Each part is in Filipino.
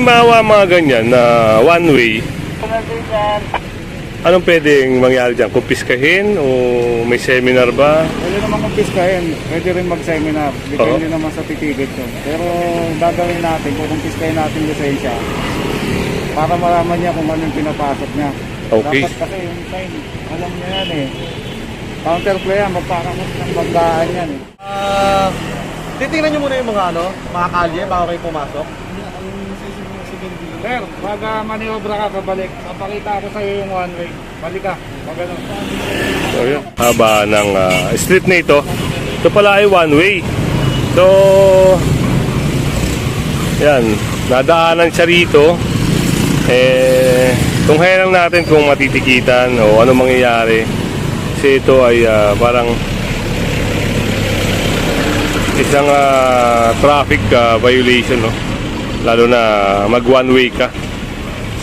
halimbawa mga ganyan na one way, anong pwedeng mangyari dyan? Kumpiskahin o may seminar ba? Pwede naman kumpiskahin, pwede rin mag-seminar. Depende naman sa titigit yun. Pero gagawin natin, kukumpiskahin natin lisensya para malaman niya kung anong pinapasok niya. Okay. Dapat kasi yung sign, alam niya yan eh. Counterplay yan, magpakamot ng banggaan yan eh. Titingnan nyo muna yung mga kalye bago kayo pumasok. Sir, pag maniobra ka, kabalik. Papakita ko sa'yo yung one way. Balik ka, pag ano. So yun, haba ng street na ito. Ito pala ay one way. So, yan, nadaanan siya rito. Tunghayan lang natin kung matitikitan o ano mangyayari. Kasi ito ay parang isang traffic violation, no? Lalo na mag one way ka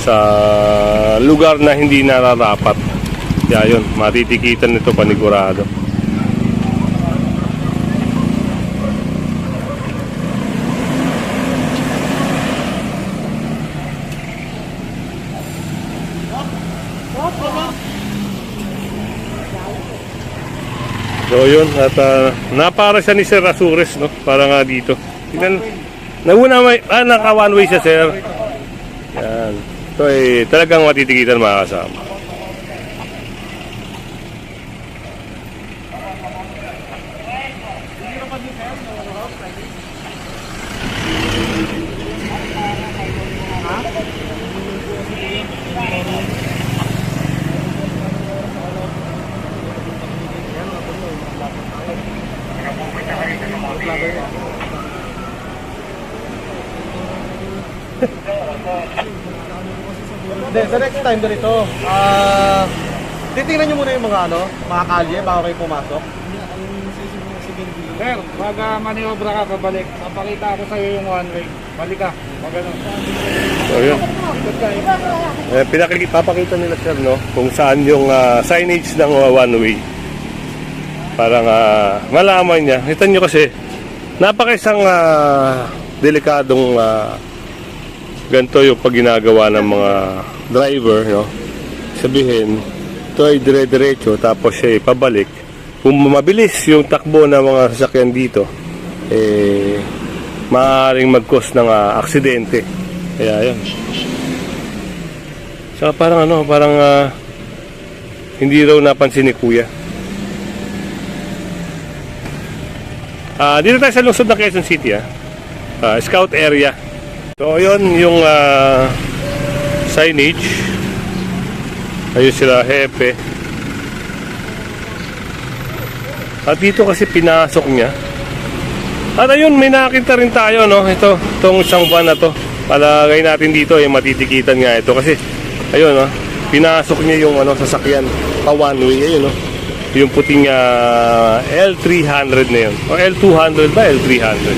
sa lugar na hindi nararapat. Kaya yun, matitikitan nito panigurado. So yun, at napara siya ni Sir Rasures, no? Para nga dito. Tingnan, naguna may, naka one way siya, Sir. Yan. Ito ay talagang matitikitan mga kasama. Then, sa next time ganito, titingnan nyo muna yung mga kalye bago kayo pumasok. Sir, pag maniobra ka, kabalik. Papakita ko sa'yo yung one way. Balik ka, pag ano. So yun. Papakita nila, Sir, no? Kung saan yung signage ng one way. Para malaman niya. Kita nyo kasi, napaka-isang delikadong ganito yung pag ginagawa ng mga driver, no? Sabihin, ito ay dire-diretso tapos siya pabalik. Kung mabilis yung takbo ng mga sasakyan dito, maaaring mag-cause ng aksidente. Kaya yun. Saka parang hindi raw napansin ni Kuya. Dito tayo sa lungsod ng Quezon City, Scout area. So yun yung signage. Ayun sila, hepe. At dito kasi pinasok niya. At ayun, may nakita rin tayo, no? Itong isang van na to. Palagay natin dito, matitikitan nga ito. Kasi, ayun, no? Pinasok niya yung sasakyan pa one way. Ayun, no? Yung puting L300 na yun. O L200 ba? L300.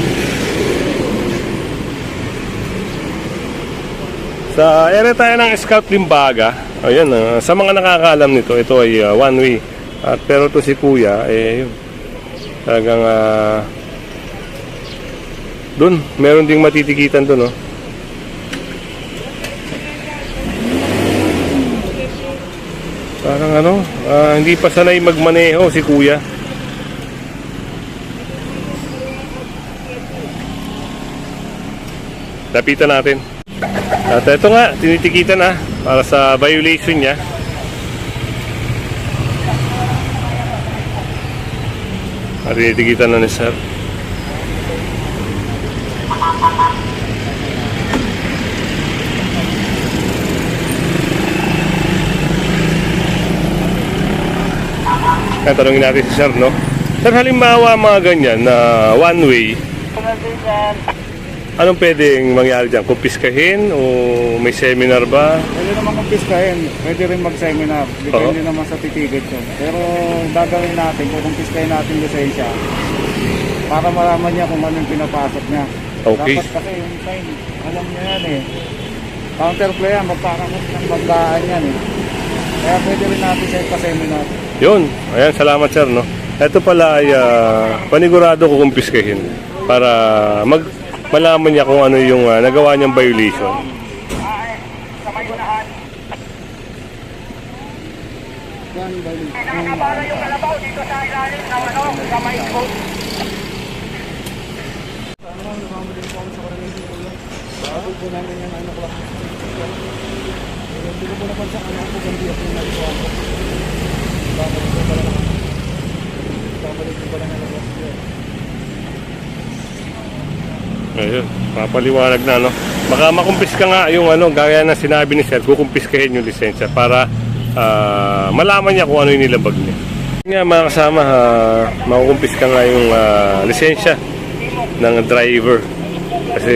Sa area tayo ng Scout Limbaga. Ayan, sa mga nakakaalam nito, ito ay one way. At pero to si Kuya, yun. Talagang doon, meron ding matitikitan doon, no? Parang hindi pa sanay magmaneho si Kuya. Lapitan natin. At ito nga, tinitikitan para sa violation niya. At tinitikitan na ni Sir. Tanungin natin si Sir, no? Sir, halimbawa mga ganyan na one way, anong pwedeng mangyari dyan? Kumpiskahin o may seminar ba? Pwede naman kumpiskahin, pwede rin mag-seminar. Depende naman sa titigit yun. Pero gagawin natin, kukumpiskahin natin lisensya para malaman niya kung anong pinapasok niya. Okay. Dapat kasi yung sign, alam niya yan eh. Counterplay yan, magpakamot ng banggaan yan eh. Kaya pwede rin natin sa pa-seminar. Yun. Ayan, salamat Sir, no? Ito pala ay panigurado ko kumpiskahin para malaman niya kung ano yung nagawa niyang violation. Ayun, papaliwanag na, no? Baka makumpiska nga yung gaya na sinabi ni Sir, kukumpiskahin yung lisensya para malaman niya kung ano yung nilabag niya. Nga mga kasama, makukumpiska nga yung lisensya ng driver. Kasi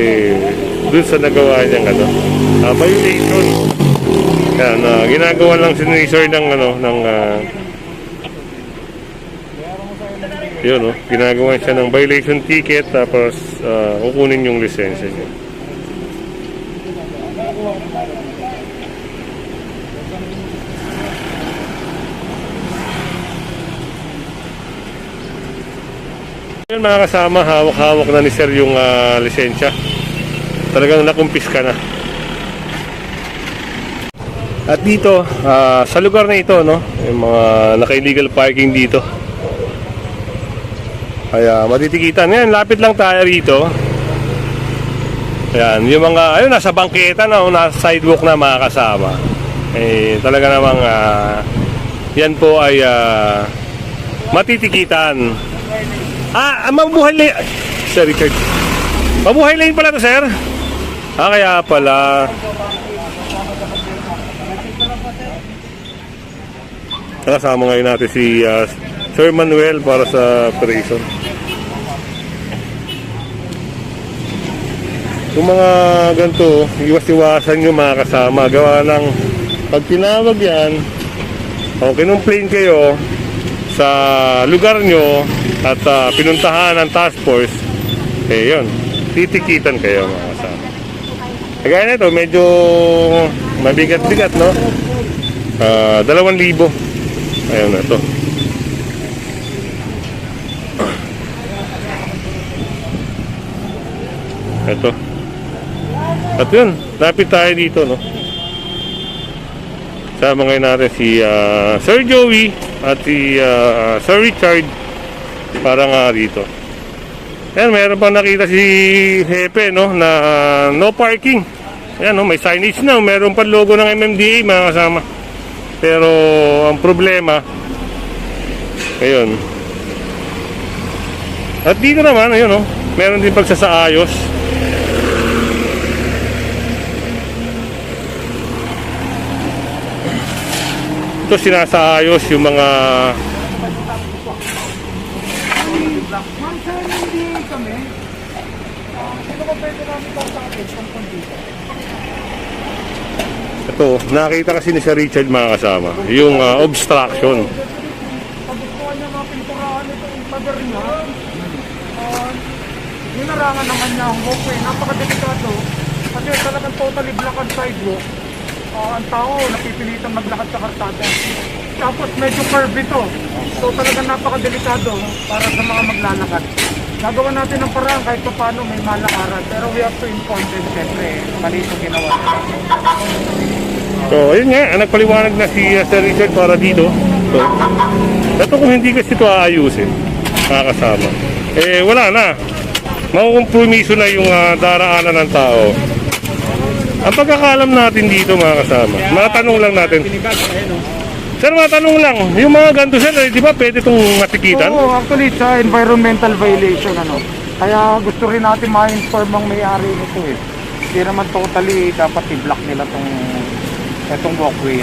dun sa nagawa niyang violation. Yan, ginagawa lang si Sir ng yun, no? Ginagawa siya ng violation ticket tapos kukunin yung lisensya niya. Yan mga kasama, hawak-hawak na ni Sir yung lisensya. Talagang nakumpiska na. At dito, sa lugar na ito, no, yung mga naka-illegal parking dito. Kaya matitikitan. Ngayon, lapit lang tayo rito. Ayan, yung mga, ayun, nasa bangketa na, nasa sidewalk na mga kasama. Eh, talaga namang, yan po ay matitikitan. Mabuhay lane. Sir Richard. Mabuhay lane pala to, sir. Kaya pala. Kasama ngayon natin si Sir Manuel para sa operation. Yung mga ganito, iwas-iwasan nyo mga kasama. Gawa ng pag tinawag yan, o kinumplain kayo sa lugar nyo at pinuntahan ng task force, eh yun, titikitan kayo mga kasama. Kaya na ito, medyo mabigat-bigat, no? 2,000. Ayun na ito. Ito. At yun, lapit tayo dito, no? Sama ngayon natin si Sir Joey at si Sir Richard para nga dito. Ayan, mayroon pang nakita si Hepe, no, na no parking. Ayan, no, may signage na, mayroon pa logo ng MMDA mga kasama. Pero ang problema, ayun. At dito naman, ayun, no, meron din pagsasaayos. Ito sinasaayos yung mga ito, nakita kasi ni Sir Richard mga kasama yung obstruction. Pagkukuha niya mga pinturahan ito yung pader niya. Ginarangan naman niya ang walkway. Napakadelikado. Kasi talagang totally black ang sidewalk. Ang tao napipilitan maglakad sa kartada. Tapos medyo curve ito. So talagang napakadelikado para sa mga maglalakad. Gagawa natin ng paraan kahit pa paano may malakaran. Pero we have to inform them siyempre. Mali itong ginawa. So ayun nga, nagpaliwanag na si Sir Richard para dito. So, ito kung hindi kasi ito aayusin mga kasama, eh wala na. Makukompromiso na yung daraanan ng tao. Ang pagkakalam natin dito mga kasama, matanong lang natin. Sir, matanong lang, yung mga ganito sir, di ba pwede itong matikitan? Oo, actually it's environmental violation Kaya gusto rin natin ma-inform ang may-ari nito eh. Hindi naman totally dapat i-block nila itong walkway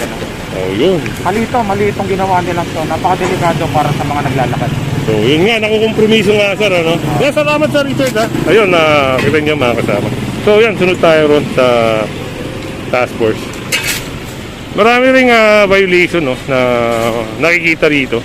Oh, yun. Mali itong ginawa nilang to. Napakadelikado para sa mga naglalakad. So, yun nga, nakukompromiso nga sir, ano? Kaya salamat Sir Richard, ha? Ayun, kita niyo mga kasama. So, yan, sunod tayo ron sa task force. Marami ring violation, no, na nakikita rito.